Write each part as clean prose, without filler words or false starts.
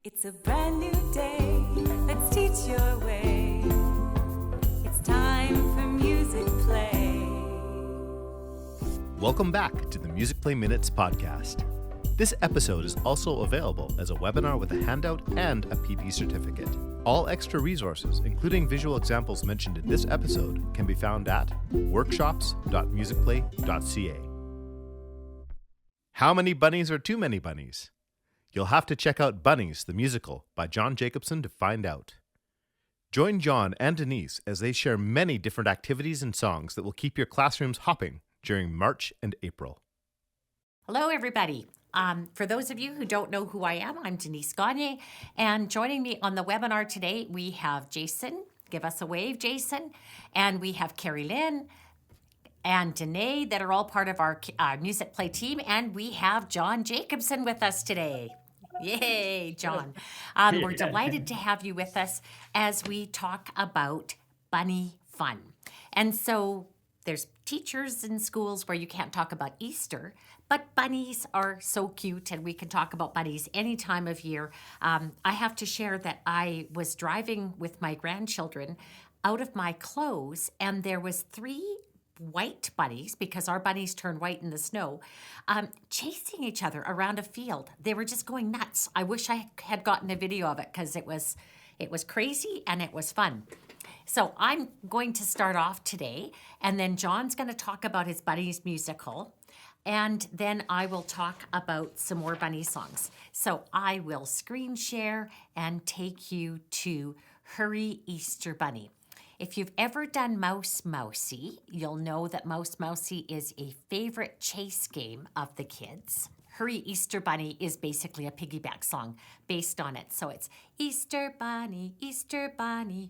It's a brand new day, let's teach your way. It's time for Musicplay. Welcome back to the Musicplay Minutes podcast. This episode is also available as a webinar with a handout and a PD certificate. All extra resources, including visual examples mentioned in this episode, can be found at workshops.musicplay.ca. How many bunnies are too many bunnies? You'll have to check out Bunnies, the musical, by John Jacobson to find out. Join John and Denise as they share many different activities and songs that will keep your classrooms hopping during March and April. Hello, everybody. For those of you who don't know who I am, I'm Denise Gagne, and joining me on the webinar today, we have Jason. Give us a wave, Jason. And we have Carrie Lynn and Danae that are all part of our Musicplay team, and we have John Jacobson with us today. Yay, John. We're delighted to have you with us as we talk about bunny fun. And so there's teachers in schools where you can't talk about Easter, but bunnies are so cute, and we can talk about bunnies any time of year. I have to share that I was driving with my grandchildren out of my clothes, and there was 3 white bunnies, because our bunnies turn white in the snow, chasing each other around a field. They were just going nuts. I wish I had gotten a video of it because it was crazy and it was fun. So I'm going to start off today, and then John's going to talk about his Bunnies musical, and then I will talk about some more bunny songs. So I will screen share and take you to Hurry Easter Bunny. If you've ever done Mouse Mousey, you'll know that Mouse Mousey is a favorite chase game of the kids. Hurry Easter Bunny is basically a piggyback song based on it. So it's Easter Bunny,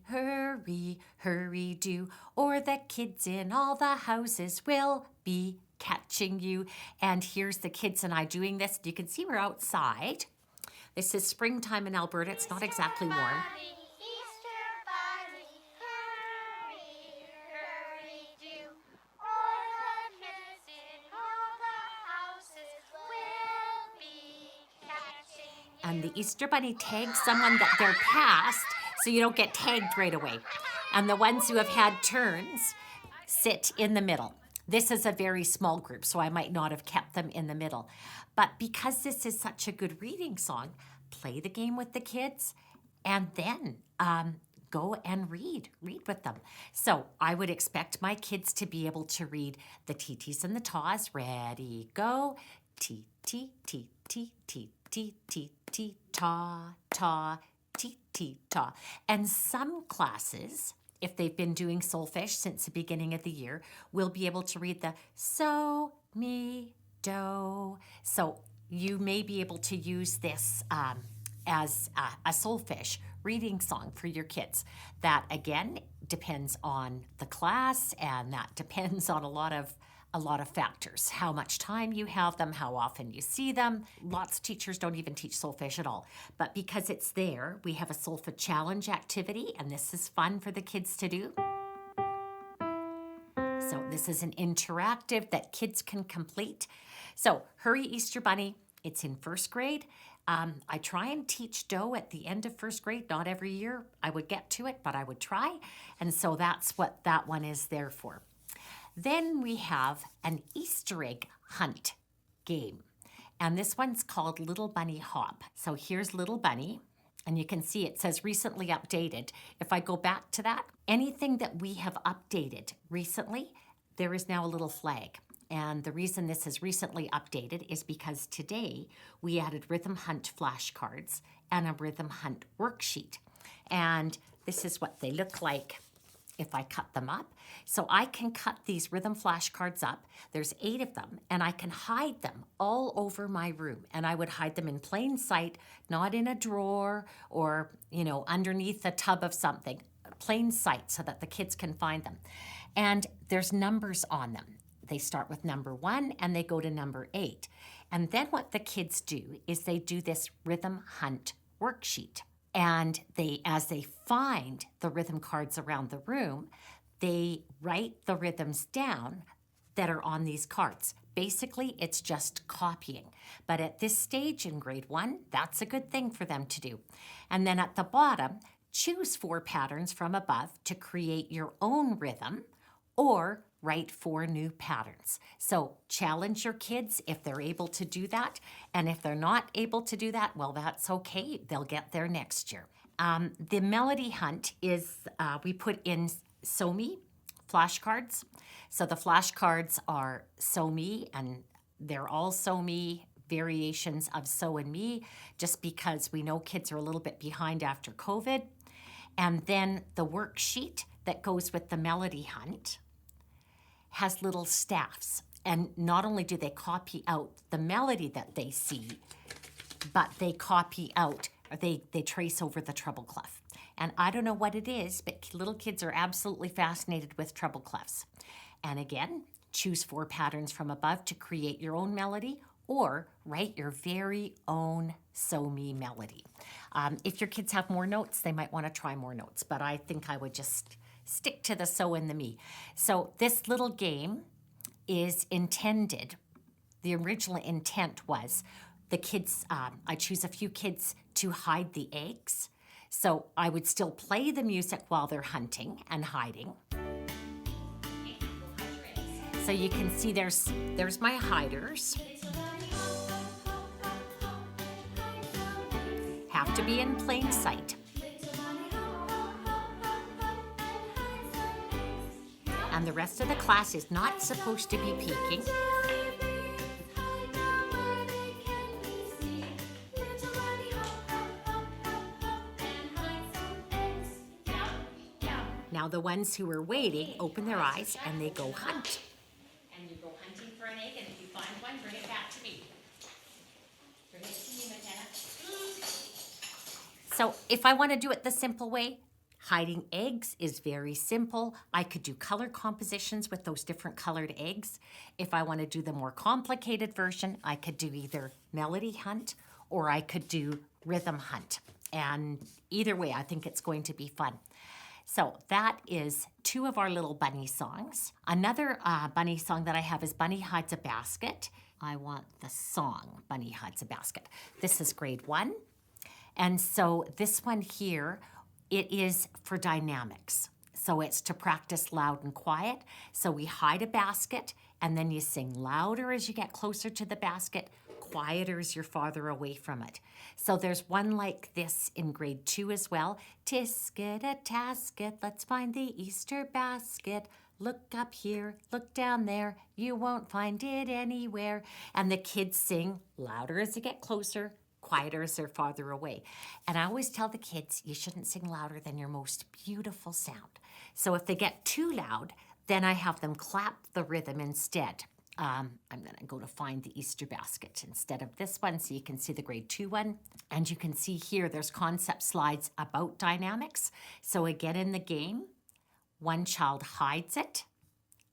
hurry, hurry do, or the kids in all the houses will be catching you. And here's the kids and I doing this. You can see we're outside. This is springtime in Alberta. It's not exactly warm. And the Easter Bunny tags someone that they're past, so you don't get tagged right away. And the ones who have had turns sit in the middle. This is a very small group, so I might not have kept them in the middle. But because this is such a good reading song, play the game with the kids, and then go and read with them. So I would expect my kids to be able to read the T-T's and the Taws. Ready, go. T, T, T, T, T, T, T, T, ta, ta, T, T, ta. And some classes, if they've been doing solfege since the beginning of the year, will be able to read the so, mi, do. So you may be able to use this as a solfege reading song for your kids. That, again, depends on the class, and that depends on a lot of factors. How much time you have them, how often you see them. Lots of teachers don't even teach solfege at all. But because it's there, we have a solfege challenge activity, and this is fun for the kids to do. So this is an interactive that kids can complete. So Hurry Easter Bunny, it's in first grade. I try and teach Do at the end of first grade. Not every year I would get to it, but I would try. And so that's what that one is there for. Then we have an Easter egg hunt game. And this one's called Little Bunny Hop. So here's Little Bunny. And you can see it says recently updated. If I go back to that, anything that we have updated recently, there is now a little flag. And the reason this is recently updated is because today we added Rhythm Hunt flashcards and a Rhythm Hunt worksheet. And this is what they look like if I cut them up. So I can cut these rhythm flashcards up. There's 8 of them, and I can hide them all over my room. And I would hide them in plain sight, not in a drawer or, underneath a tub of something. Plain sight so that the kids can find them. And there's numbers on them. They start with number 1 and they go to number 8. And then what the kids do is they do this Rhythm Hunt worksheet. And as they find the rhythm cards around the room, they write the rhythms down that are on these cards. basically it's just copying. But at this stage in grade 1, that's a good thing for them to do. And then at the bottom, choose 4 patterns from above to create your own rhythm or write 4 new patterns. So challenge your kids if they're able to do that. And if they're not able to do that, well, that's okay. They'll get there next year. The melody hunt is, we put in So Me flashcards. So the flashcards are So Me, and they're all So Me variations of So and Me, just because we know kids are a little bit behind after COVID. And then the worksheet that goes with the melody hunt has little staffs. And not only do they copy out the melody that they see, but they copy out, or they trace over the treble clef. And I don't know what it is, but little kids are absolutely fascinated with treble clefs. And again, choose 4 patterns from above to create your own melody or write your very own So Me melody. If your kids have more notes, they might want to try more notes, but I think I would just stick to the So and the Me. So this little game is intended, the original intent was the kids, I choose a few kids to hide the eggs. So I would still play the music while they're hunting and hiding. So you can see there's my hiders. Have to be in plain sight. And the rest of the class is not supposed to be peeking. Now the ones who are waiting open their eyes and they go hunt. And you go hunting for an egg, and if you find one, bring it back to me. Bring it to me, McKenna. So if I want to do it the simple way, hiding eggs is very simple. I could do color compositions with those different colored eggs. If I want to do the more complicated version, I could do either melody hunt or I could do rhythm hunt. And either way, I think it's going to be fun. So that is 2 of our little bunny songs. Another bunny song that I have is Bunny Hides a Basket. I want the song, Bunny Hides a Basket. This is grade 1. And so this one here, it is for dynamics. So it's to practice loud and quiet. So we hide a basket, and then you sing louder as you get closer to the basket, quieter as you're farther away from it. So there's one like this in grade 2 as well. Tisket a tasket, let's find the Easter basket. Look up here, look down there, you won't find it anywhere. And the kids sing louder as they get closer, quieter as they're farther away. And I always tell the kids, you shouldn't sing louder than your most beautiful sound. So if they get too loud, then I have them clap the rhythm instead. I'm going to go to find the Easter basket instead of this one so you can see the grade 2 one. And you can see here there's concept slides about dynamics. So again in the game, one child hides it,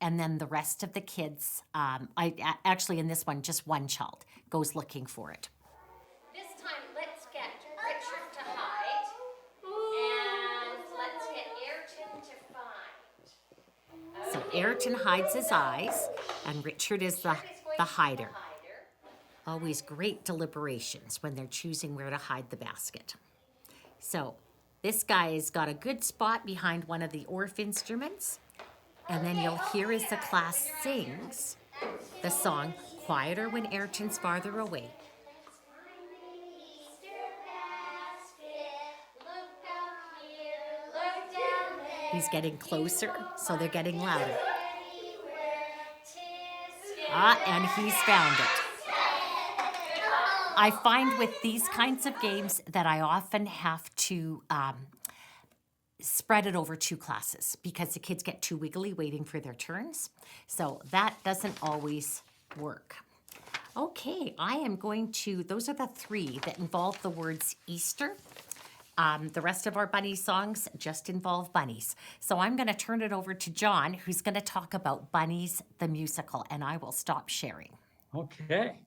and then the rest of the kids, actually in this one, just one child goes looking for it. This time, let's get Richard to hide, and let's get Ayrton to find. So Ayrton hides his eyes, and Richard is the hider. Always great deliberations when they're choosing where to hide the basket. So this guy has got a good spot behind one of the Orff instruments, and then you'll hear as the class sings the song quieter when Ayrton's farther away. He's getting closer, so they're getting louder. And he's found it. I find with these kinds of games that I often have to spread it over 2 classes because the kids get too wiggly waiting for their turns. So that doesn't always work. Okay, I am going to, those are the 3 that involve the words Easter. The rest of our bunny songs just involve bunnies. So I'm going to turn it over to John, who's going to talk about Bunnies, the musical, and I will stop sharing. Okay.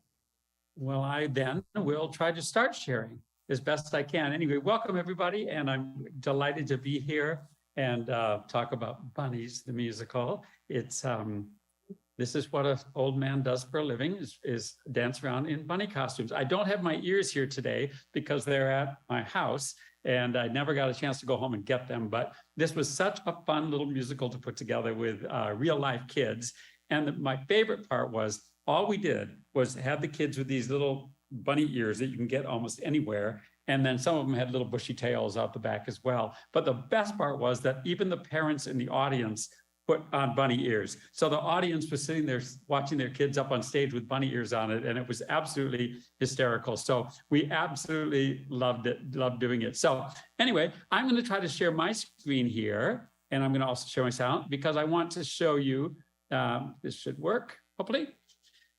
Well, I then will try to start sharing as best I can. Anyway, welcome everybody, and I'm delighted to be here and talk about Bunnies, the musical. It's this is what an old man does for a living, is dance around in bunny costumes. I don't have my ears here today because they're at my house, and I never got a chance to go home and get them. But this was such a fun little musical to put together with real life kids. And my favorite part was all we did was have the kids with these little bunny ears that you can get almost anywhere. And then some of them had little bushy tails out the back as well. But the best part was that even the parents in the audience put on bunny ears. So the audience was sitting there watching their kids up on stage with bunny ears on it. And it was absolutely hysterical. So we absolutely loved it, loved doing it. So anyway, I'm going to try to share my screen here. And I'm going to also share my sound because I want to show you, this should work, hopefully.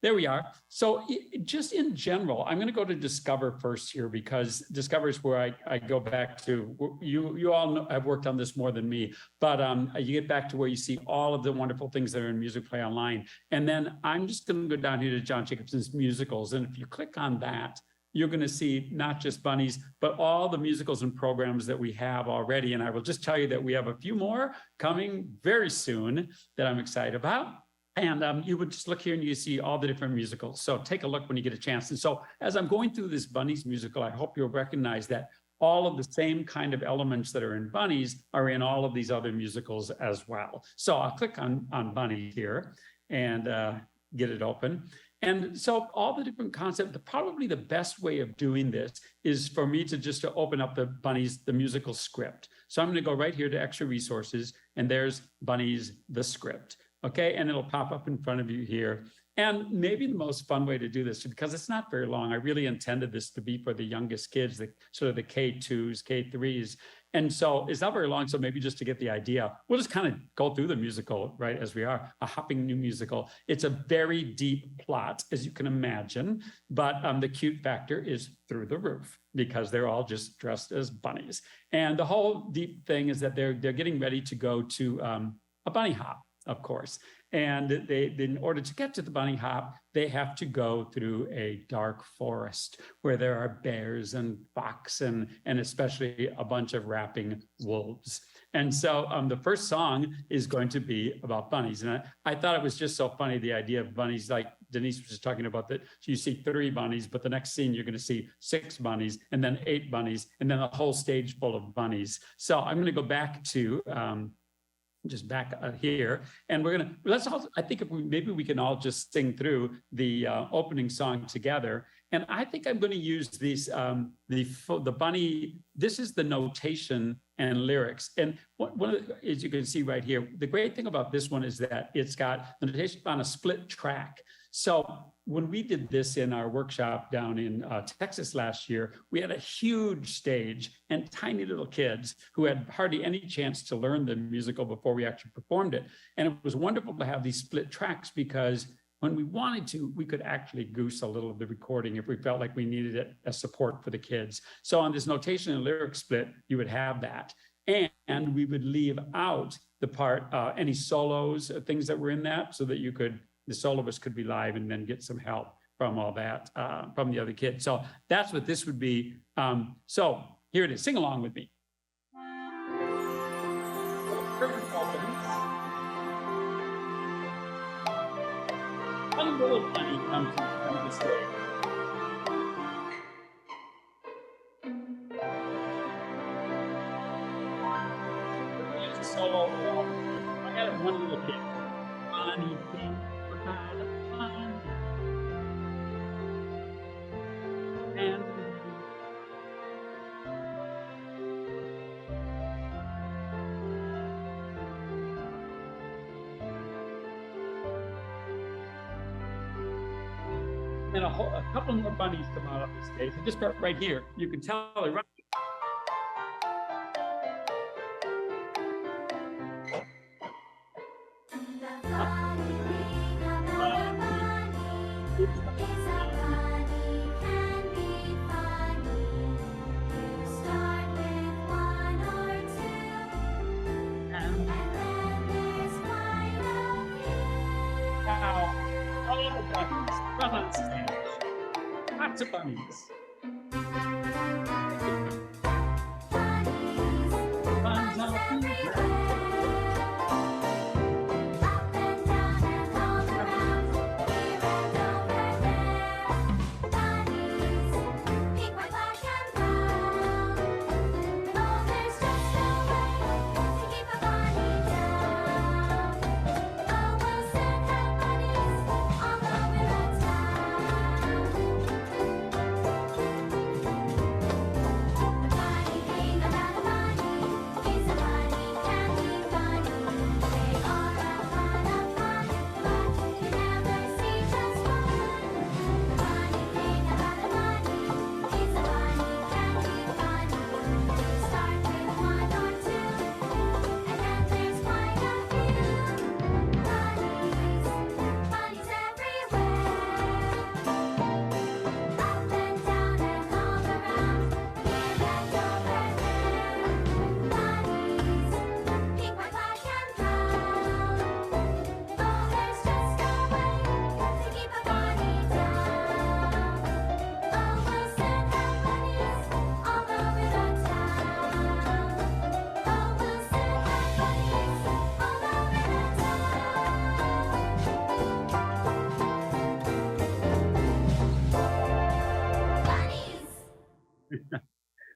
There we are. So just in general, I'm going to go to Discover first here because Discover is where I go back to. You all know, have worked on this more than me, but you get back to where you see all of the wonderful things that are in Musicplay Online. And then I'm just going to go down here to John Jacobson's musicals. And if you click on that, you're going to see not just Bunnies, but all the musicals and programs that we have already. And I will just tell you that we have a few more coming very soon that I'm excited about. And you would just look here and you see all the different musicals. So take a look when you get a chance. And so as I'm going through this Bunnies musical, I hope you'll recognize that all of the same kind of elements that are in Bunnies are in all of these other musicals as well. So I'll click on Bunnies here and get it open. And so all the different concepts, probably the best way of doing this is for me to just to open up the Bunnies, the musical script. So I'm going to go right here to Extra Resources, and there's Bunnies, the script. Okay, and it'll pop up in front of you here. And maybe the most fun way to do this, because it's not very long, I really intended this to be for the youngest kids, the sort of the K2s, K3s. And so it's not very long, so maybe just to get the idea, we'll just kind of go through the musical, right, as we are, a hopping new musical. It's a very deep plot, as you can imagine, but the cute factor is through the roof because they're all just dressed as bunnies. And the whole deep thing is that they're getting ready to go to a bunny hop, of course. And they, in order to get to the bunny hop, they have to go through a dark forest where there are bears and fox and especially a bunch of rapping wolves. And so the first song is going to be about bunnies. And I thought it was just so funny, the idea of bunnies, like Denise was just talking about, that you see 3 bunnies, but the next scene you're going to see 6 bunnies and then 8 bunnies and then a whole stage full of bunnies. So I'm going to go back to just back here, and we're gonna, let's all, I think if we, maybe we can all just sing through the opening song together. And I think I'm going to use these, the bunny, this is the notation and lyrics. And one of the, as you can see right here, the great thing about this one is that it's got the notation on a split track. So when we did this in our workshop down in Texas last year, we had a huge stage and tiny little kids who had hardly any chance to learn the musical before we actually performed it. And it was wonderful to have these split tracks because when we wanted to, we could actually goose a little of the recording if we felt like we needed it as support for the kids. So on this notation and lyric split, you would have that. And we would leave out the part, any solos, things that were in that, so that you could, the soloist could be live and then get some help from all that, from the other kids. So that's what this would be. So here it is, sing along with me. One little bunny comes from the stage. Here's a solo. I had one little kid. Bunny came without a bunny. And then a couple more bunnies come out on the stage. They just start right here. You can tell they're right. All the bunnies run on stage. Lots of bunnies.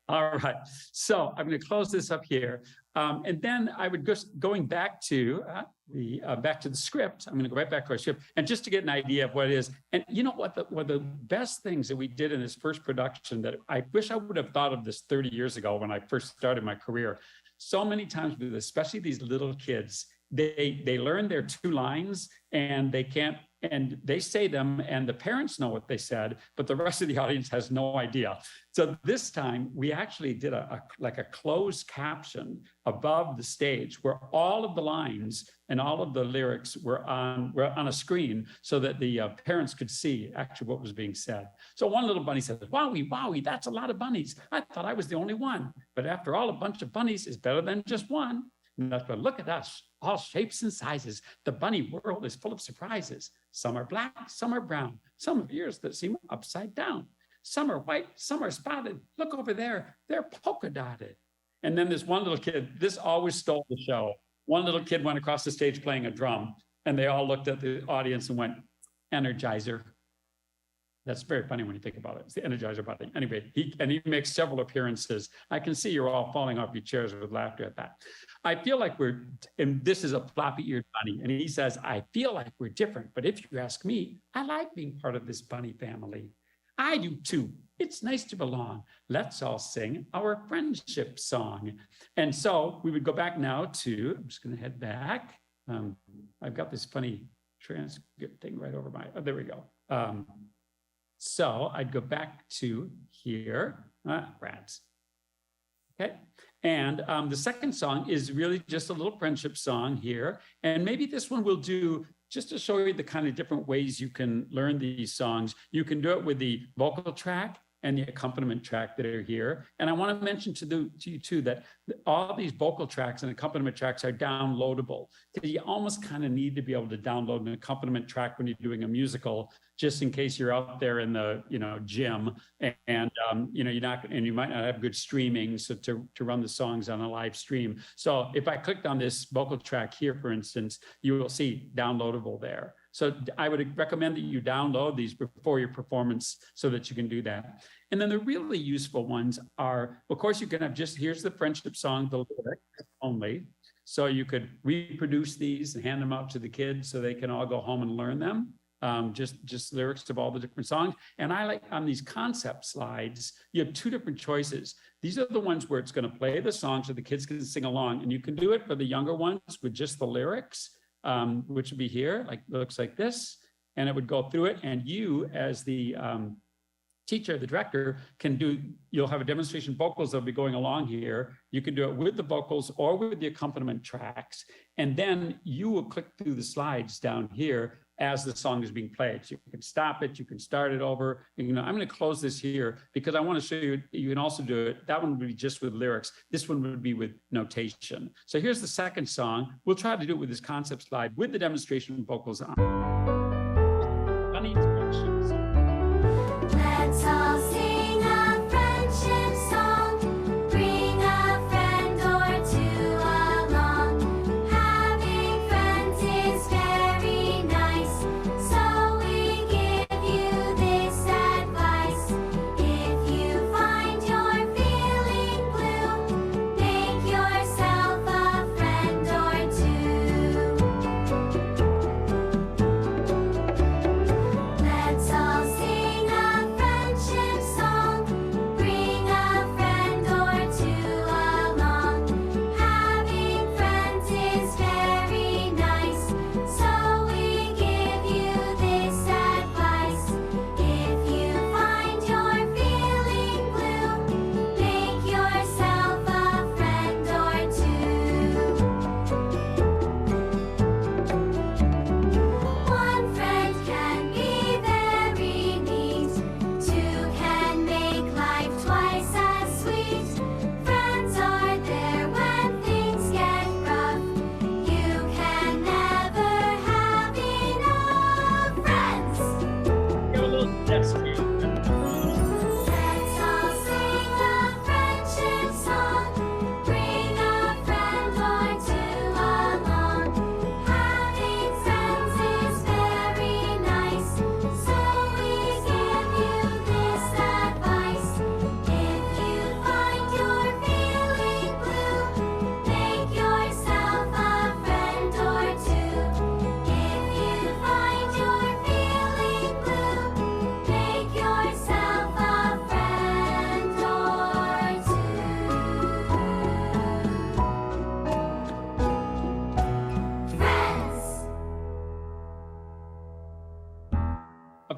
All right. So I'm going to close this up here. And then I would going back to the script. I'm going to go right back to our script, and just to get an idea of what it is. And you know what? The best things that we did in this first production that I wish I would have thought of this 30 years ago when I first started my career. So many times with especially these little kids, they learn their 2 lines and they can't, and they say them and the parents know what they said, but the rest of the audience has no idea. So this time we actually did a closed caption above the stage where all of the lines and all of the lyrics were on a screen so that the parents could see actually what was being said. So one little bunny says, "Wowie, wowie, that's a lot of bunnies. I thought I was the only one. But after all, a bunch of bunnies is better than just one. But look at us, all shapes and sizes. The bunny world is full of surprises. Some are black, some are brown. Some have ears that seem upside down. Some are white, some are spotted. Look over there, they're polka dotted." And then this one little kid, this always stole the show. One little kid went across the stage playing a drum, and they all looked at the audience and went, "Energizer." That's very funny when you think about it. It's the Energizer Bunny. Anyway, he makes several appearances. I can see you're all falling off your chairs with laughter at that. I feel like and this is a floppy-eared bunny, and he says, "I feel like we're different, but if you ask me, I like being part of this bunny family. I do too. It's nice to belong. Let's all sing our friendship song." And so we would go back now to, I'm just gonna head back. I've got this funny transcript thing right over there we go. So I'd go back to here, rats. Okay, and the second song is really just a little friendship song here. And maybe this one we'll do just to show you the kind of different ways you can learn these songs. You can do it with the vocal track and the accompaniment track that are here. And I want to mention to you too that all these vocal tracks and accompaniment tracks are downloadable. Because you almost kind of need to be able to download an accompaniment track when you're doing a musical, just in case you're out there in the gym and you might not have good streaming, so to run the songs on a live stream. So if I clicked on this vocal track here, for instance, you will see downloadable there. So I would recommend that you download these before your performance so that you can do that. And then the really useful ones are, of course, you can have here's the friendship song, the lyrics only. So you could reproduce these and hand them out to the kids so they can all go home and learn them. Just lyrics of all the different songs. And I like on these concept slides, you have 2 different choices. These are the ones where it's going to play the song so the kids can sing along. And you can do it for the younger ones with just the lyrics. Which would be here, looks like this, and it would go through it. And you, as the teacher, the director, you'll have a demonstration vocals that'll be going along here. You can do it with the vocals or with the accompaniment tracks. And then you will click through the slides down here as the song is being played. So you can stop it, you can start it over. I'm going to close this here because I want to show you, you can also do it. That one would be just with lyrics. This one would be with notation. So here's the second song. We'll try to do it with this concept slide with the demonstration vocals on. Bunnies friendship song. Let's all sing a friendship song. Bring a friend or 2 along. Having friends is very nice, so we give you this advice. If you find you're feeling blue, make yourself a friend or 2.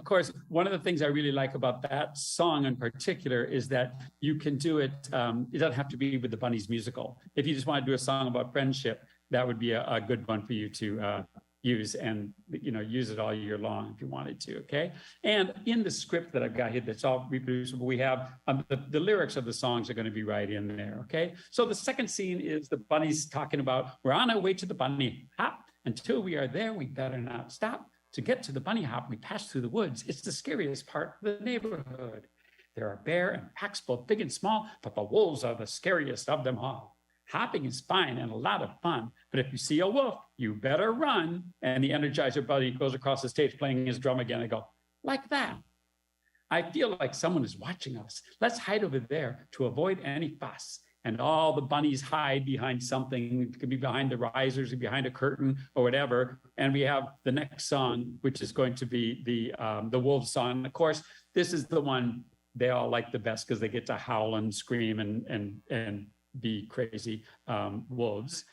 course, one of the things I really like about that song in particular is that you can do it. It doesn't have to be with the Bunnies musical. If you just want to do a song about friendship, that would be a good one for you to use, and use it all year long if you wanted to. Okay. And in the script that I've got here, that's all reproducible, we have the lyrics of the songs are going to be right in there. Okay. So the second scene is the Bunnies talking about, we're on our way to the bunny hop. Until we are there, we better not stop. To get to the bunny hop, we pass through the woods. It's the scariest part of the neighborhood. There are bear and packs, both big and small, but the wolves are the scariest of them all. Hopping is fine and a lot of fun, but if you see a wolf, you better run. And the Energizer Bunny goes across the stage playing his drum again. I go, like that. I feel like someone is watching us. Let's hide over there to avoid any fuss. And all the bunnies hide behind something. It could be behind the risers or behind a curtain or whatever. And we have the next song, which is going to be the wolf song. Of course, this is the one they all like the best because they get to howl and scream and be crazy wolves.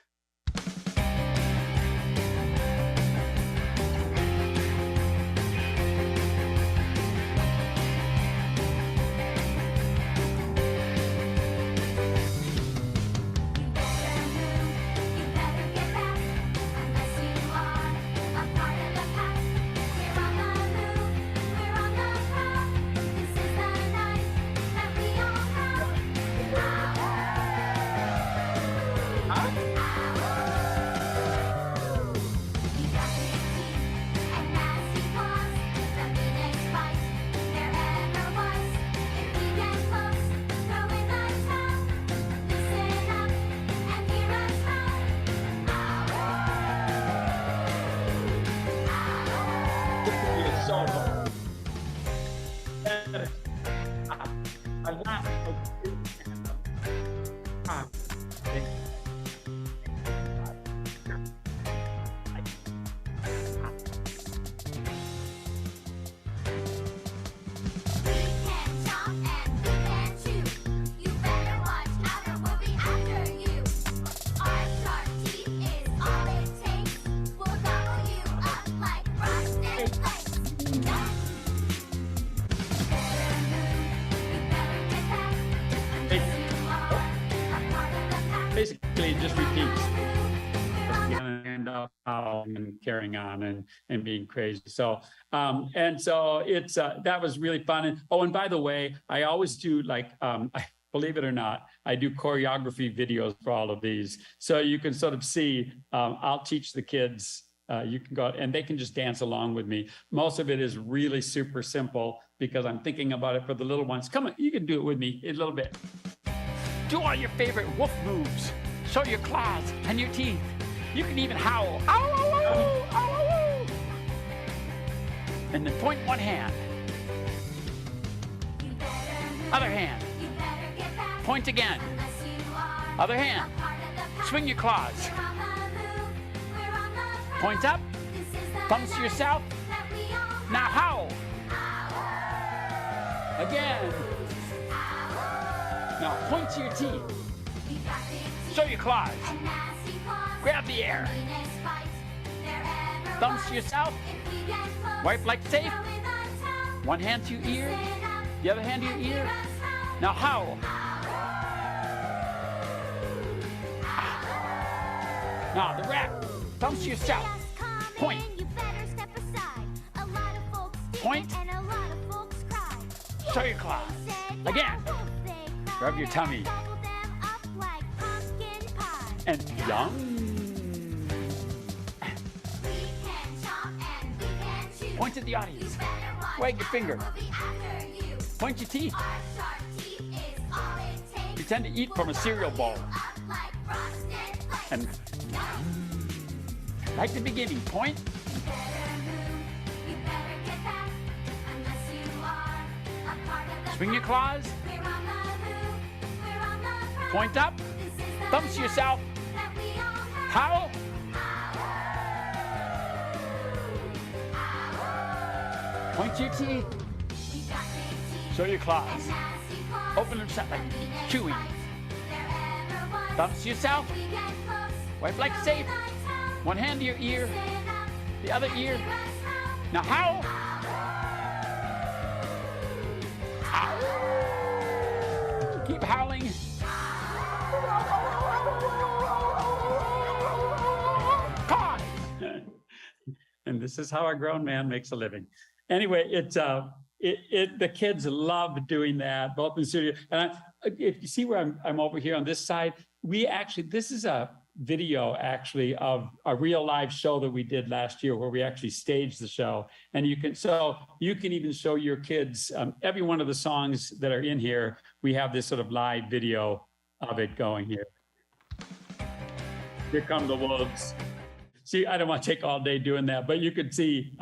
Basically, it just repeats and carrying on and being crazy. So it's that was really fun. And by the way, I always do believe it or not, I do choreography videos for all of these. So you can sort of see, I'll teach the kids. You can go out and they can just dance along with me. Most of it is really super simple because I'm thinking about it for the little ones. Come on, you can do it with me a little bit. Do all your favorite wolf moves. Show your claws and your teeth. You can even howl. Ow, ow, ow, ow, ow. And then point one hand. Other hand. Point again. Other hand. Swing your claws. Point up. Thumbs to yourself. Now howl. Again. Now point to your teeth. Show your claws. Grab the air. Thumbs to yourself. Wipe like safe. One hand to your ear. The other hand to your ear. Now howl. Now the rat. Thumbs to yourself. Point. Point. Show your claws. Again. Rub your tummy. And yum. Point at the audience. Wag your finger. Point your teeth. Pretend to eat from a cereal bowl. And like the beginning, point. Swing your claws. Point up. Thumbs to yourself. Howl. Point to your teeth. Show your claws. Open them shut like chewing. Thumbs to yourself. Wipe like safe. One hand to your ear. The other ear. Now howl. Keep howling. Come on. And this is how a grown man makes a living. Anyway, the kids love doing that, both in the studio. And if you see where I'm over here on this side, this is a video actually of a real live show that we did last year where we actually staged the show. And you can even show your kids every one of the songs that are in here. We have this sort of live video of it going here. Here come the wolves. See, I don't want to take all day doing that, but you could see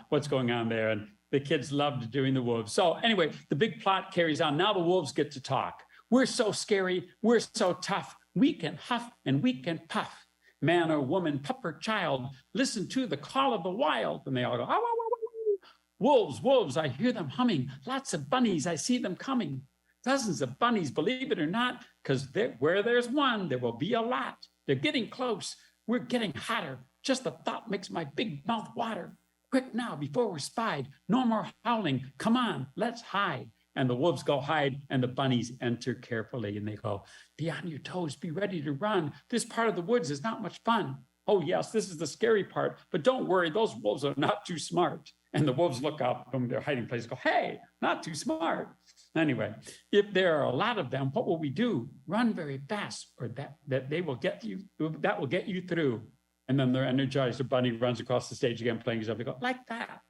what's going on there. And the kids loved doing the wolves. So anyway, the big plot carries on. Now the wolves get to talk. We're so scary. We're so tough. We can huff and we can puff. Man or woman, pup or child, listen to the call of the wild. And they all go, "Ow, ow, ow, ow. Wolves, wolves, I hear them humming. Lots of bunnies, I see them coming. Dozens of bunnies, believe it or not, because where there's one, there will be a lot. They're getting close. We're getting hotter. Just the thought makes my big mouth water. Quick now, before we're spied. No more howling. Come on, let's hide." And the wolves go hide, and the bunnies enter carefully, and they go, "Be on your toes, be ready to run. This part of the woods is not much fun. Oh yes, this is the scary part, but don't worry, those wolves are not too smart." And the wolves look up from their hiding place and go, "Hey, not too smart." Anyway, if there are a lot of them, what will we do? Run very fast, or that they will get you, that will get you through. And then they're energized. The bunny runs across the stage again, playing his up. They go, "Like that.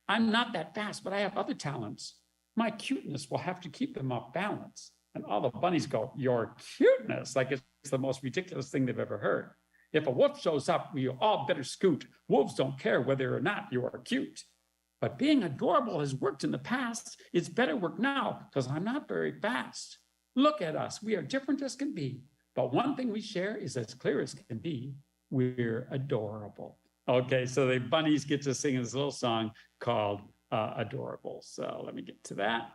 I'm not that fast, but I have other talents. My cuteness will have to keep them off balance." And all the bunnies go, "Your cuteness?" Like it's the most ridiculous thing they've ever heard. "If a wolf shows up, we all better scoot. Wolves don't care whether or not you are cute. But being adorable has worked in the past. It's better work now because I'm not very fast. Look at us. We are different as can be. But one thing we share is as clear as can be. We're adorable." Okay, so the bunnies get to sing this little song called Adorable. So let me get to that.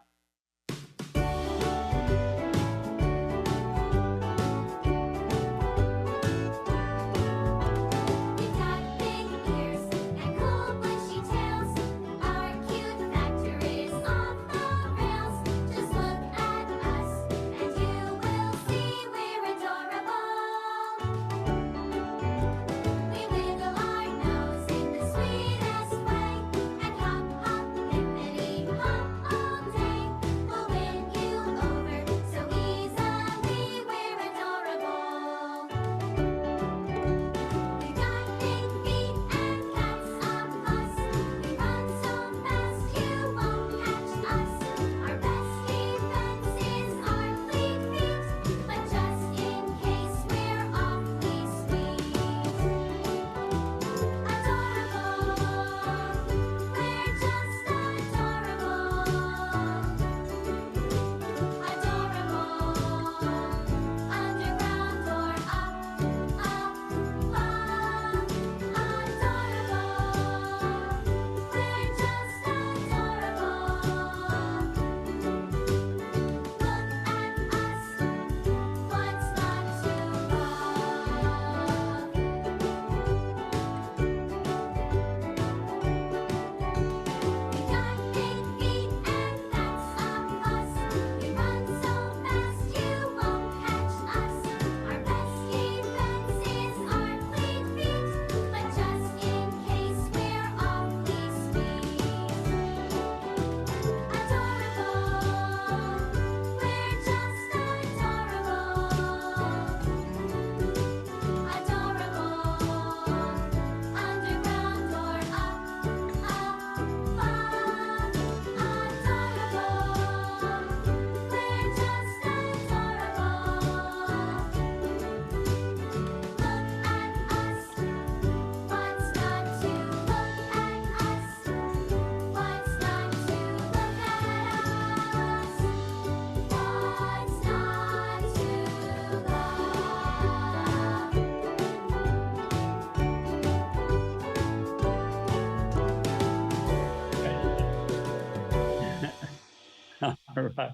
All right.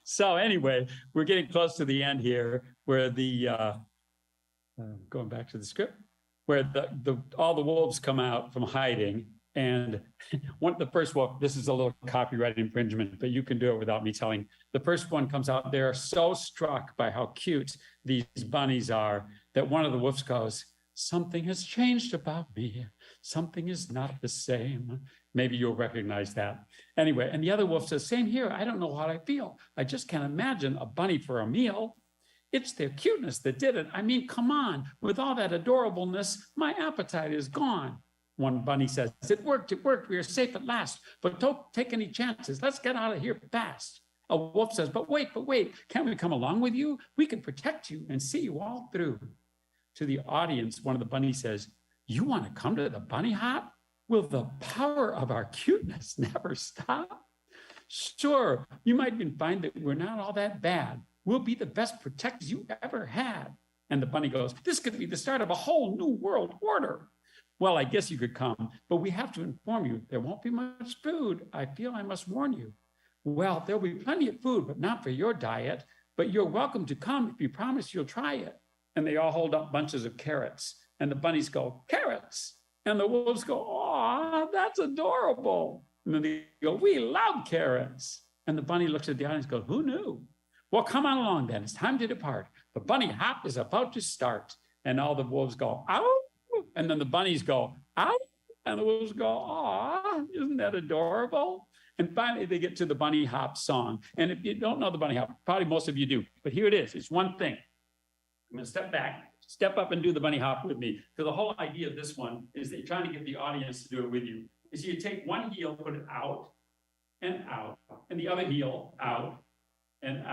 So anyway, we're getting close to the end here where going back to the script, where all the wolves come out from hiding And the first one, this is a little copyright infringement, but you can do it without me telling. The first one comes out. They're so struck by how cute these bunnies are that one of the wolves goes, "Something has changed about me. Something is not the same." Maybe you'll recognize that. Anyway, and the other wolf says, "Same here. I don't know how I feel. I just can't imagine a bunny for a meal. It's their cuteness that did it. I mean, come on. With all that adorableness, my appetite is gone." One bunny says, it worked. We are safe at last, but don't take any chances. Let's get out of here fast." A wolf says, but wait, can't we come along with you? We can protect you and see you all through." To the audience, one of the bunnies says, "You want to come to the bunny hop? Will the power of our cuteness never stop? Sure, you might even find that we're not all that bad. We'll be the best protectors you ever had." And the bunny goes, "This could be the start of a whole new world order." "Well, I guess you could come, but we have to inform you there won't be much food. I feel I must warn you." "Well, there'll be plenty of food, but not for your diet. But you're welcome to come if you promise you'll try it." And they all hold up bunches of carrots. And the bunnies go, "Carrots." And the wolves go, "Aw, that's adorable." And then they go, "We love carrots." And the bunny looks at the audience and goes, "Who knew? Well, come on along then. It's time to depart. The bunny hop is about to start." And all the wolves go, "Ow." And then the bunnies go, "Ow." And the wolves go, "Aw, isn't that adorable?" And finally, they get to the bunny hop song. And if you don't know the bunny hop, probably most of you do, but here it is. It's one thing. I'm going to step back, step up and do the bunny hop with me. Because the whole idea of this one is that you're trying to get the audience to do it with you. So you take one heel, put it out, and the other heel out, and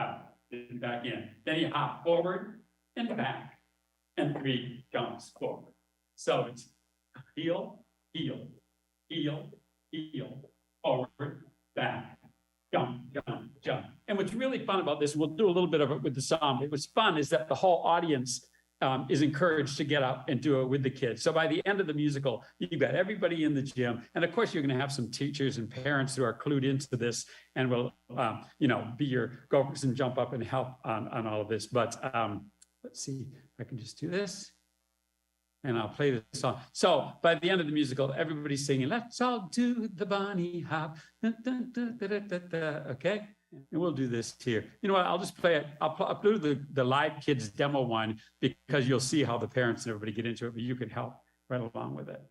back in. Then you hop forward and back, and 3 jumps forward. So it's heel, heel, heel, heel, forward, back, jump, jump, jump. And what's really fun about this, we'll do a little bit of it with the song. What's fun is that the whole audience is encouraged to get up and do it with the kids. So by the end of the musical, you've got everybody in the gym. And of course, you're going to have some teachers and parents who are clued into this and will, be your goers and jump up and help on all of this. But let's see if I can just do this. And I'll play the song. So by the end of the musical, everybody's singing, "Let's all do the bunny hop." Dun, dun, dun, da, da, da, da. Okay? And we'll do this here. You know what? I'll just play it. I'll do the live kids demo one because you'll see how the parents and everybody get into it, but you can help right along with it.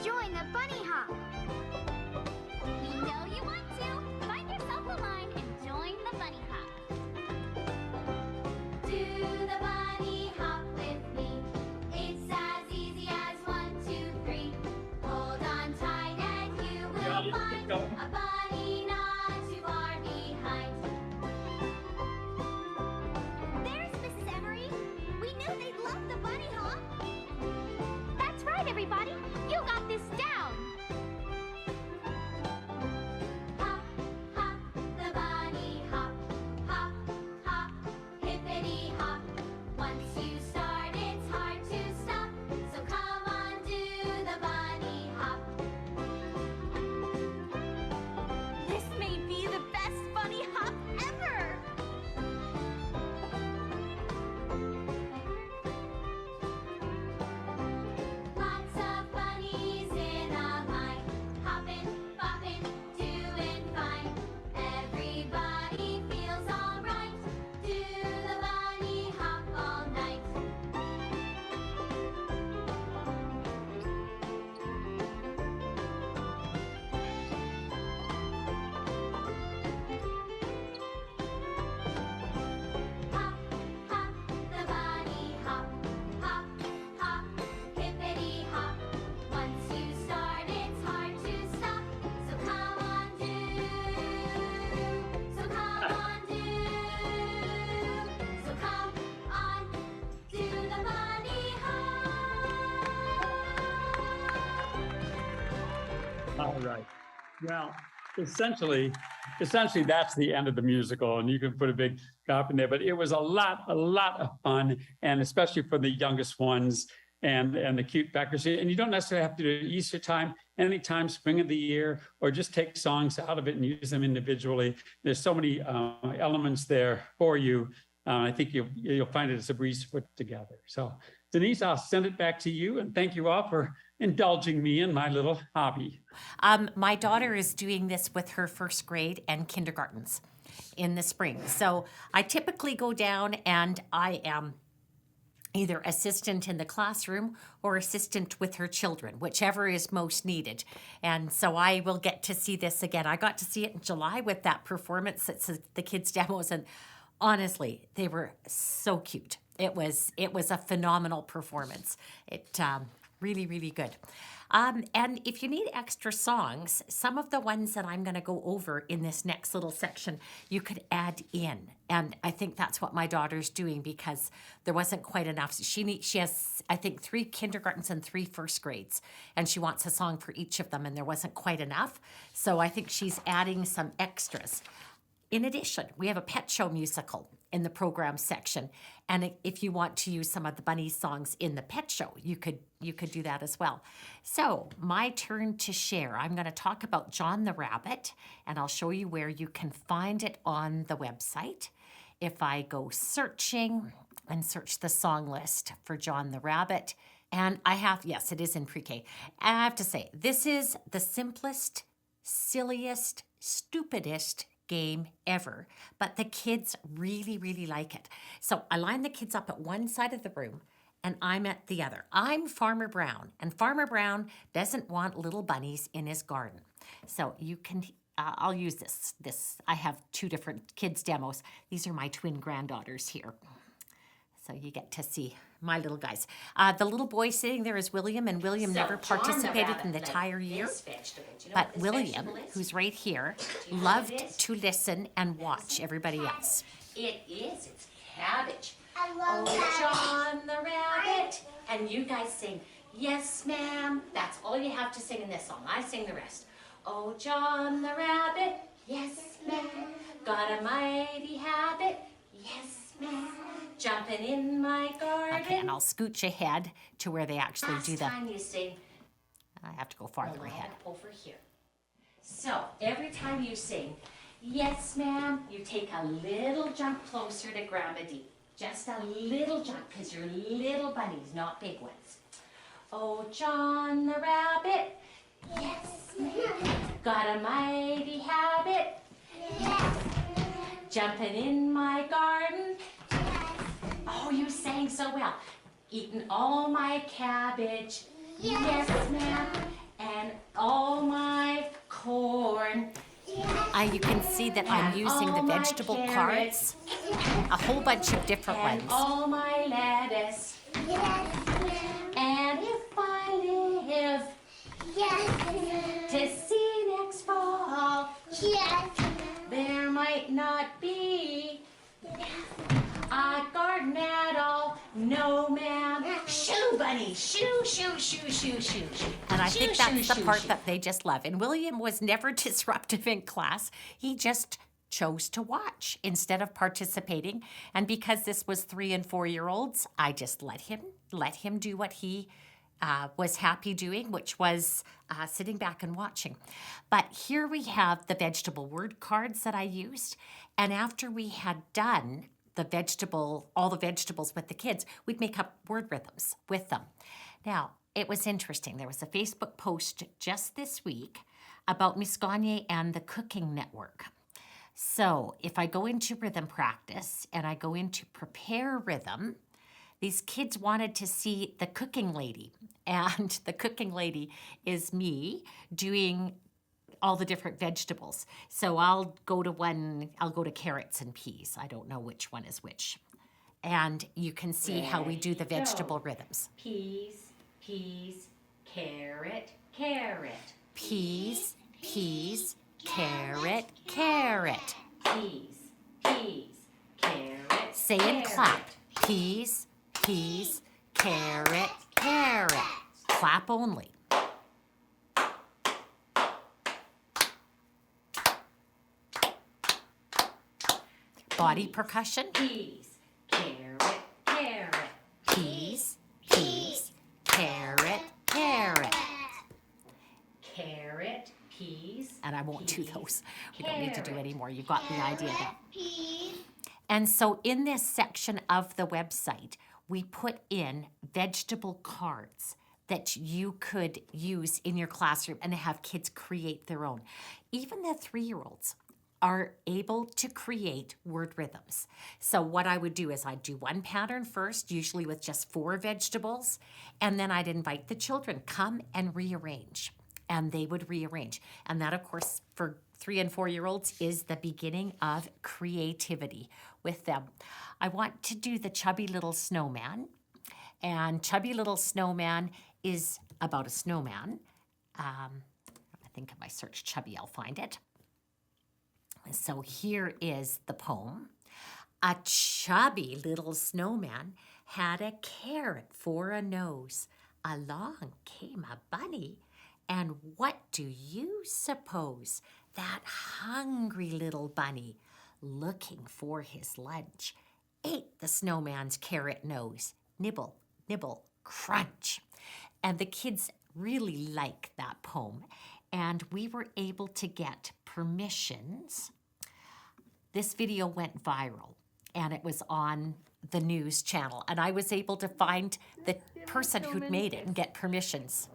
Join the bunny hop. We know you want to. Find yourself a line and join the bunny hop. Do the bunny hop with me. It's as easy as 1, 2, 3. Hold on tight and you will find a bunny not too far behind. There's Mrs. Emery. We knew they'd love the bunny hop. That's right, everybody. You got this down. Hop, hop, the bunny hop. Hop, hop, hippity hop. Once you start, it's hard to stop. So come on, do the bunny hop. This may be the best bunny hop ever. Lots of bunnies in a line, hopping, bopping, doing fine. Everybody feels alright. Do the bunny hop all night. Hop, hop, the bunny hop. Hop, hop, hippity hop. Once you start, it's hard to stop. So come on, do. So come on, do. So come on, do the bunny hop. All right. Well, essentially, that's the end of the musical, and you can put a big drop in there. But it was a lot of fun, and especially for the youngest ones and the cute backers. And you don't necessarily have to do it Easter time, anytime, spring of the year, or just take songs out of it and use them individually. There's so many elements there for you. I think you'll find it as a breeze to put together. So, Denise, I'll send it back to you, and thank you all for indulging me in my little hobby. My daughter is doing this with her first grade and kindergartens in the spring. So I typically go down and I am either assistant in the classroom or assistant with her children, whichever is most needed. And so I will get to see this again. I got to see it in July with that performance. It's the kids' demos, and honestly, they were so cute. It was a phenomenal performance. It really, really good. And if you need extra songs, some of the ones that I'm going to go over in this next little section, you could add in. And I think that's what my daughter's doing, because there wasn't quite enough. She has, I think, 3 kindergartens and 3 first grades, and she wants a song for each of them, and there wasn't quite enough. So I think she's adding some extras. In addition, we have a pet show musical in the program section, and if you want to use some of the Bunnies songs in the pet show, you could do that as well. So my turn to share. I'm going to talk about John the Rabbit, and I'll show you where you can find it on the website. If I go searching and search the song list for John the Rabbit, and yes, it is in pre-K. I have to say, this is the simplest, silliest, stupidest game ever, but the kids really, really like it. So I line the kids up at one side of the room, and I'm at the other. I'm Farmer Brown, and Farmer Brown doesn't want little bunnies in his garden. So you can, I'll use this. I have 2 different kids demos. These are my twin granddaughters here. So you get to see my little guys. The little boy sitting there is William, and William never participated in the entire year. But William, who's right here, loved to listen and watch everybody else. It's cabbage. I love John the Rabbit. And you guys sing, yes, ma'am. That's all you have to sing in this song. I sing the rest. Oh, John the Rabbit, yes, ma'am. Got a mighty habit, yes, ma'am. Jumping in my garden. Okay, and I'll scooch ahead to where they actually do that. Time you sing. I have to go farther ahead. Over here. So every time you sing, yes, ma'am, you take a little jump closer to Grandma D. Just a little jump, because you're little bunnies, not big ones. Oh, John the Rabbit, yes, ma'am. Got a mighty habit, yes. Jumping in my garden. Oh, you sang so well. Eating all my cabbage, yes, ma'am, and all my corn. You can see that I'm using the vegetable cards, a whole bunch of different ones. All my lettuce, yes, ma'am. And if I live, yes, to see next fall, yes, there might not be a garden at all. No, ma'am. Shoo, bunny. Shoo, shoo, shoo, shoo, shoo. And I think that's the part that they just love. And William was never disruptive in class. He just chose to watch instead of participating. And because this was 3 and 4-year-olds, I just let him do what he was happy doing, which was sitting back and watching. But here we have the vegetable word cards that I used. And after we had done all the vegetables with the kids, we'd make up word rhythms with them. Now, it was interesting. There was a Facebook post just this week about Miss Gagne and the Cooking Network. So if I go into rhythm practice and I go into prepare rhythm, these kids wanted to see the cooking lady. And the cooking lady is me doing all the different vegetables. So I'll go to carrots and peas. I don't know which one is which. And you can see how we do the vegetable rhythms. Peas, carrot, carrot. Peas, carrot, carrot. Peas, carrot. Say and clap. Peas, carrot, carrot. Clap only. Body percussion. Peas. Carrot, carrot. Peas, peas, carrot, carrot. Carrot, peas. And I won't do peas, those. We don't need to do carrot. any more. You've got the idea now. Peas. And so in this section of the website, we put in vegetable cards that you could use in your classroom and have kids create their own. Even the 3-year-olds are able to create word rhythms. So what I would do is I'd do one pattern first, usually with just 4 vegetables, and then I'd invite the children, come and rearrange. And they would rearrange. And that, of course, for 3 and 4-year-olds is the beginning of creativity with them. I want to do the Chubby Little Snowman. And Chubby Little Snowman is about a snowman. I think if I search Chubby, I'll find it. So here is the poem. A chubby little snowman had a carrot for a nose. Along came a bunny, and what do you suppose? That hungry little bunny, looking for his lunch, ate the snowman's carrot nose. Nibble, nibble, crunch. And the kids really like that poem. And we were able to get permissions. This video went viral, and it was on the news channel. And I was able to find the person who'd made it and get permissions.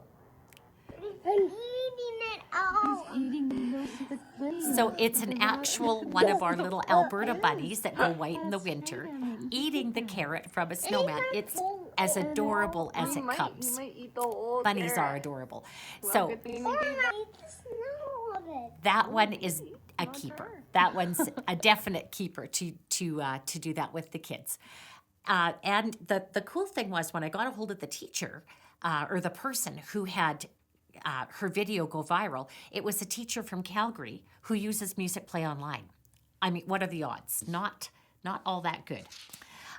So it's an actual one of our little Alberta bunnies that go white in the winter, eating the carrot from a snowman. It's as adorable as it comes. Bunnies are adorable. So that one is a keeper. That one's a definite keeper to do that with the kids. And the cool thing was when I got a hold of the teacher or the person who had her video go viral, it was a teacher from Calgary who uses Musicplay Online. I mean, what are the odds? Not all that good.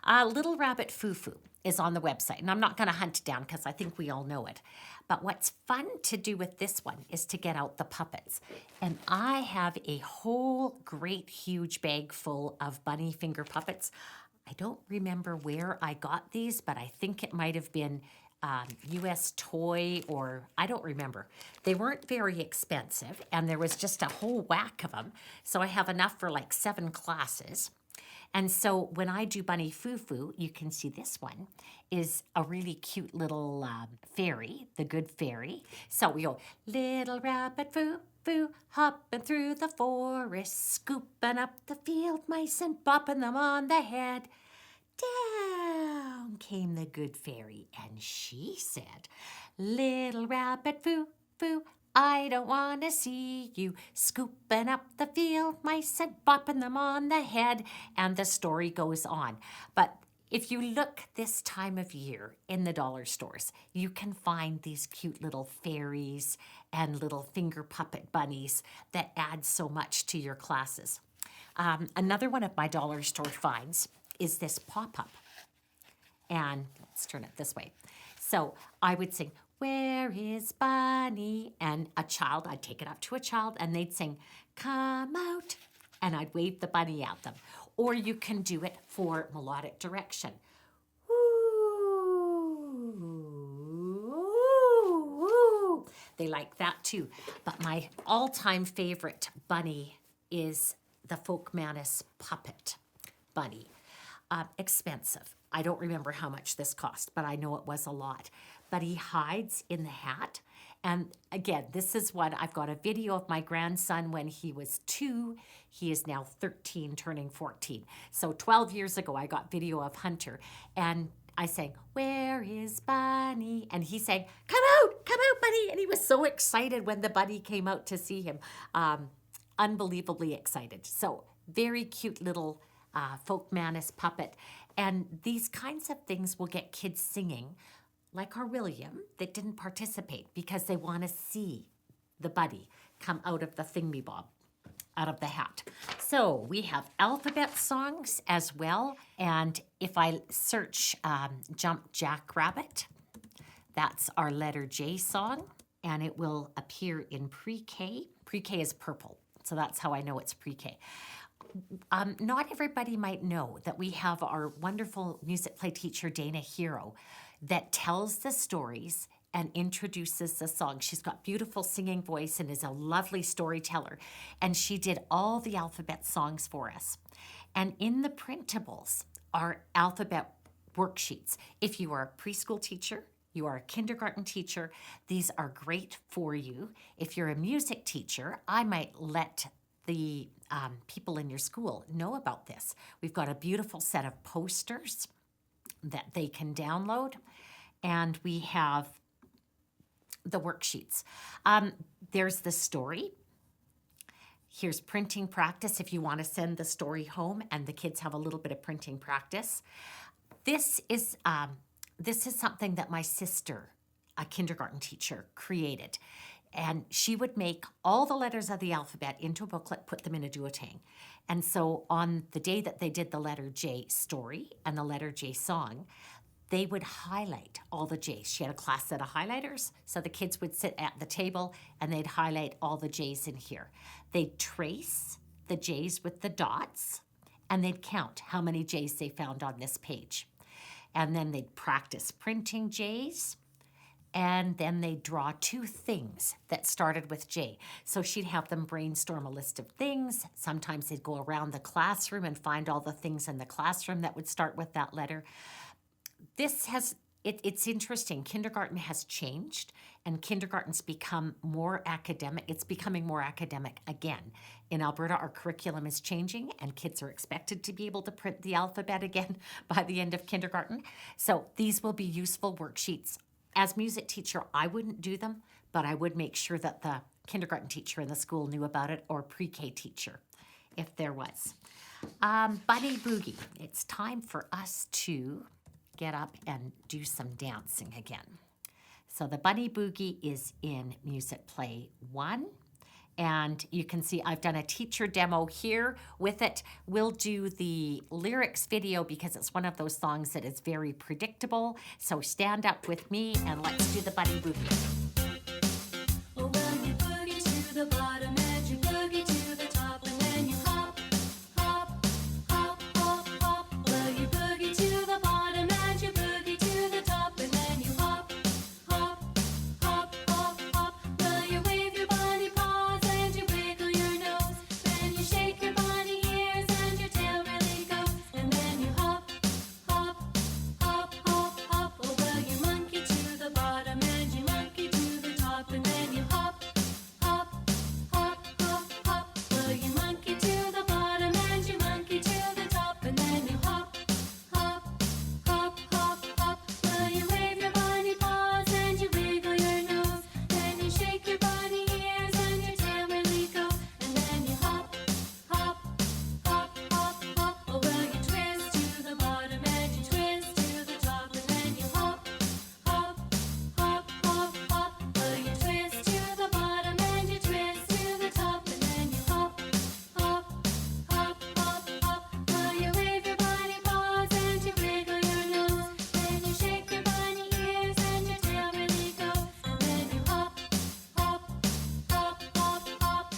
Little Rabbit Foo-Foo is on the website, and I'm not going to hunt it down because I think we all know it. But what's fun to do with this one is to get out the puppets. And I have a whole great huge bag full of bunny finger puppets. I don't remember where I got these, but I think it might have been US Toy, or I don't remember. They weren't very expensive, and there was just a whole whack of them. So I have enough for like 7 classes. And so when I do Bunny Foo-Foo, you can see this one is a really cute little fairy, the good fairy. So we go, little rabbit Foo-Foo, hopping through the forest, scooping up the field mice and bopping them on the head. Down came the good fairy, and she said, little rabbit Foo-Foo, I don't want to see you scooping up the field mice and bopping them on the head. And the story goes on. But if you look this time of year in the dollar stores, you can find these cute little fairies and little finger puppet bunnies that add so much to your classes. Another one of my dollar store finds is this pop-up. And let's turn it this way. So I would sing, where is Bunny? And I'd take it up to a child and they'd sing, come out. And I'd wave the bunny at them. Or you can do it for melodic direction. Woo, woo, woo. They like that too. But my all-time favorite bunny is the Folkmanis puppet bunny. Expensive. I don't remember how much this cost, but I know it was a lot. But he hides in the hat. And again, this is one, I've got a video of my grandson when he was 2. He is now 13, turning 14. So 12 years ago, I got video of Hunter. And I sang, where is Bunny? And he sang, come out, Bunny. And he was so excited when the bunny came out to see him. Unbelievably excited. So very cute little Folkmanis puppet. And these kinds of things will get kids singing, like our William that didn't participate because they want to see the bunny come out of the thingy-bob, out of the hat. So we have alphabet songs as well. And if I search Jump Jackrabbit, that's our letter J song, and it will appear in pre-K. Pre-K is purple, so that's how I know it's pre-K. not everybody might know that we have our wonderful music play teacher, Dana Hero, that tells the stories and introduces the song. She's got beautiful singing voice and is a lovely storyteller. And she did all the alphabet songs for us. And in the printables are alphabet worksheets. If you are a preschool teacher, you are a kindergarten teacher, these are great for you. If you're a music teacher, I might let the people in your school know about this. We've got a beautiful set of posters that they can download, and we have the worksheets. There's the story. Here's printing practice if you want to send the story home and the kids have a little bit of printing practice. This is something that my sister, a kindergarten teacher, created. And she would make all the letters of the alphabet into a booklet, put them in a duotang. And so on the day that they did the letter J story and the letter J song, they would highlight all the J's. She had a class set of highlighters, so the kids would sit at the table and they'd highlight all the J's in here. They'd trace the J's with the dots, and they'd count how many J's they found on this page. And then they'd practice printing J's, and then they'd draw 2 things that started with J. So she'd have them brainstorm a list of things. Sometimes they'd go around the classroom and find all the things in the classroom that would start with that letter. It's interesting. Kindergarten has changed, and kindergarten's become more academic. It's becoming more academic again. In Alberta, our curriculum is changing, and kids are expected to be able to print the alphabet again by the end of kindergarten. So these will be useful worksheets. As music teacher, I wouldn't do them, but I would make sure that the kindergarten teacher in the school knew about it, or pre-K teacher, if there was. Bunny Boogie. It's time for us to get up and do some dancing again. So the Bunny Boogie is in Musicplay 1. And you can see I've done a teacher demo here with it. We'll do the lyrics video because it's one of those songs that is very predictable. So stand up with me and let's do the Bunny Boogie. Oh, well, you boogie to the bottom and you boogie to the top, and then you hop, hop, hop, hop, hop. Well, you boogie to the bottom and you boogie to the top, and then you hop, hop, hop, hop, hop. Well, you wave your bunny paws and you wiggle your nose, then you shake your bunny ears and your tail really goes, and then you hop, hop, hop, hop, hop. Oh, well, you monkey to the bottom and you monkey to the top, and then you hop, hop, hop, hop, hop. Well, you monkey to the bottom and you monkey to the top, and then you hop, hop, hop, hop, hop. Well, you wave your bunny paws and you wiggle your nose, then you shake your bunny ears and your tail really goes, and then you hop, hop, hop, hop, hop. Oh, well, you twist to the bottom and you twist to the top, and then you hop, hop, hop, hop, hop. Well, you twist to the bottom and you twist to the top, and then you hop, hop, hop, hop, hop. Well, you wave your bunny paws and you wiggle your nose, then you shake your bunny ears and your tail really goes, and then you hop, hop, hop, hop, hop.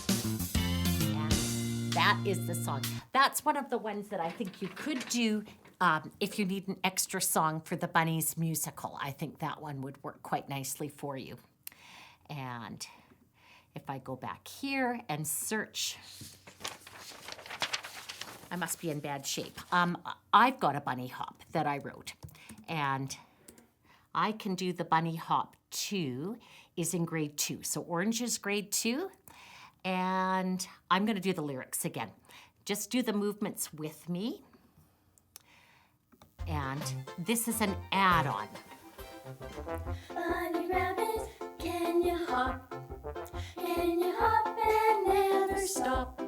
And that is the song. That's one of the ones that I think you could do if you need an extra song for the Bunnies musical. I think that one would work quite nicely for you. And if I go back here and search, I must be in bad shape. I've got a bunny hop that I wrote, and I can do the bunny hop 2 is in grade 2. So orange is grade 2, and I'm going to do the lyrics again. Just do the movements with me. And this is an add-on. Bunny rabbit, can you hop? Can you hop and never stop?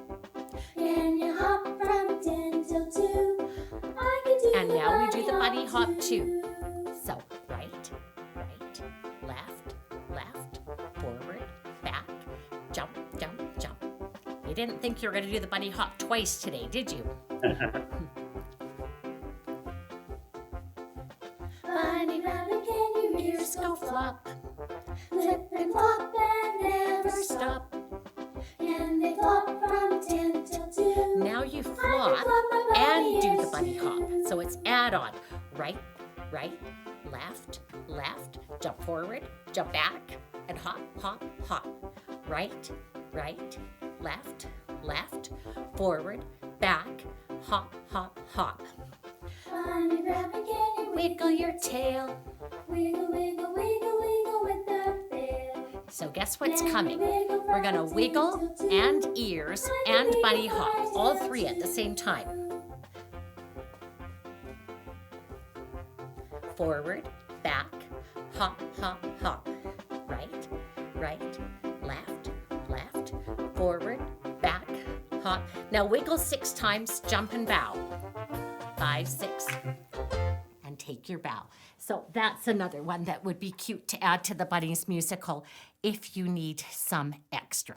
Can you hop from 10 till 2? I can do And the now we do the bunny hop too. too. So right, right, left, left, forward, back, jump, jump, jump. You didn't think you were going to do the bunny hop twice today, did you? Bunny rabbit, can your ears go flop? Flip and flop and never stop. Can they flop from 10 till 2? Now you flop and do the bunny hop. So it's add on. Right, right, left, left, jump forward, jump back, and hop, hop, hop. Right, right, left, left, forward, back, hop, hop, hop. Bunny rabbit, can you Wiggle your tail. wiggle, wiggle, wiggle, wiggle with the tail? So guess what's coming? We're gonna wiggle and ears and bunny hop, all three at the same time. Forward, back, hop, hop, hop. Right, right, left, left, forward, back, hop. Now wiggle 6 times, jump and bow. 5, 6, and take your bow. So that's another one that would be cute to add to the Bunnies musical if you need some extra.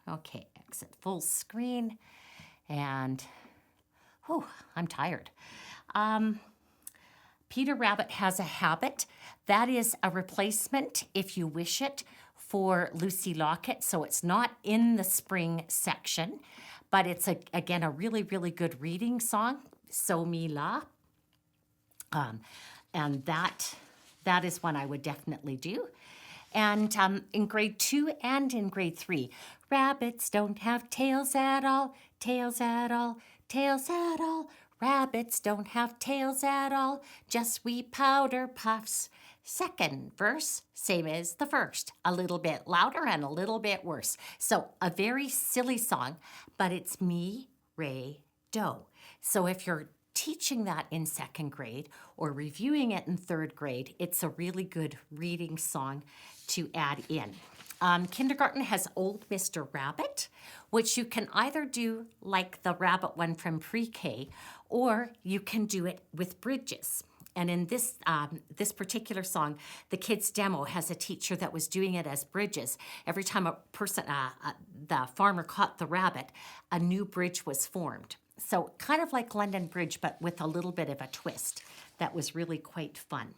Okay, exit full screen, and I'm tired. Peter Rabbit Has a Habit. That is a replacement, if you wish it, for Lucy Lockett. So it's not in the spring section, but it's, again, a really, really good reading song, So Mi La. And that is one I would definitely do. And in grade 2 and in grade 3, rabbits don't have tails at all, tails at all, tails at all. Rabbits don't have tails at all, just wee powder puffs. Second verse, same as the first, a little bit louder and a little bit worse. So a very silly song, but it's mi, re, do. So if you're teaching that in 2nd grade or reviewing it in 3rd grade, it's a really good reading song to add in. Kindergarten has Old Mr. Rabbit, which you can either do like the rabbit one from pre-K, or you can do it with bridges. And in this this particular song, the kids' demo has a teacher that was doing it as bridges. Every time a person, the farmer caught the rabbit, a new bridge was formed. So kind of like London Bridge, but with a little bit of a twist. That was really quite fun.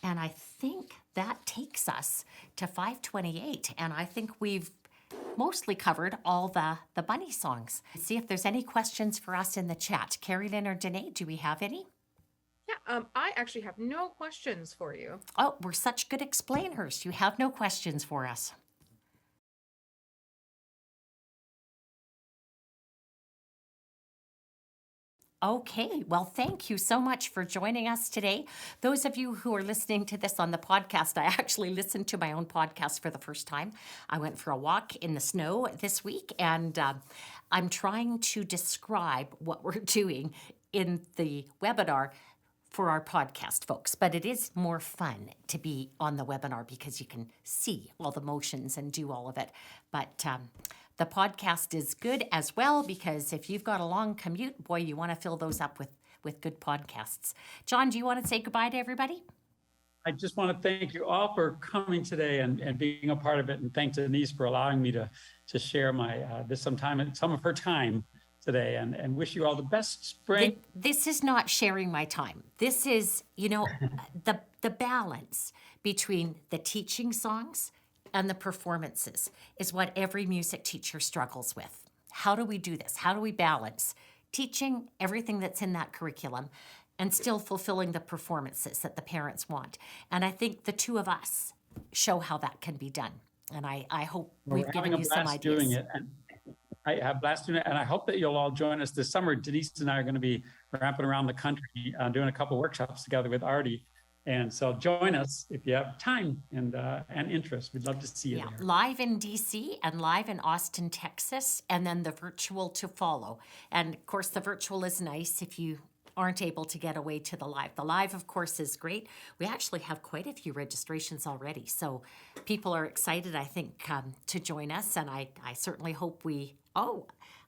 And I think that takes us to 5:28. And I think we've mostly covered all the bunny songs. See if there's any questions for us in the chat. Carrie Lynn or Danae, do we have any? Yeah, I actually have no questions for you. Oh, we're such good explainers. You have no questions for us. Okay, well, thank you so much for joining us today. Those of you who are listening to this on the podcast, I actually listened to my own podcast for the first time. I went for a walk in the snow this week, and I'm trying to describe what we're doing in the webinar for our podcast folks, but it is more fun to be on the webinar because you can see all the motions and do all of it. But the podcast is good as well because if you've got a long commute, boy, you want to fill those up with good podcasts. John, do you want to say goodbye to everybody? I just want to thank you all for coming today and being a part of it, and thank Denise for allowing me to share my some of her time today, and wish you all the best spring. This is not sharing my time. This is, the balance between the teaching songs and the performances is what every music teacher struggles with. How do we do this? How do we balance teaching everything that's in that curriculum and still fulfilling the performances that the parents want? And I think the two of us show how that can be done. And I hope we've given you some ideas. Doing it. And I have a blast doing it, and I hope that you'll all join us this summer. Denise and I are going to be ramping around the country doing a couple workshops together with Artie. And so join us if you have time and interest. We'd love to see you there. Live in DC and live in Austin, Texas, and then the virtual to follow. And of course, the virtual is nice if you aren't able to get away to the live. The live, of course, is great. We actually have quite a few registrations already. So people are excited, I think, to join us. And I certainly hope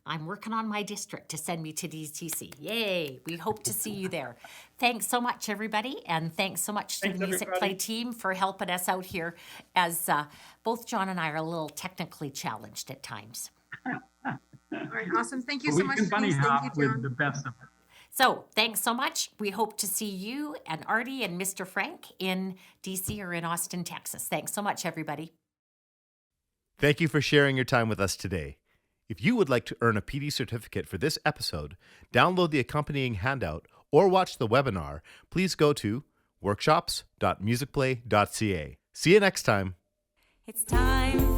I'm working on my district to send me to DTC. Yay! We hope to see you there. Thanks so much, everybody. And thanks so much to the Musicplay team for helping us out here as both John and I are a little technically challenged at times. All right, awesome. Thank you so We much, can bunny Denise. Thank hop you, with John. the best of it. So thanks so much. We hope to see you and Artie and Mr. Frank in DC or in Austin, Texas. Thanks so much, everybody. Thank you for sharing your time with us today. If you would like to earn a PD certificate for this episode, download the accompanying handout, or watch the webinar, please go to workshops.musicplay.ca. See you next time. It's time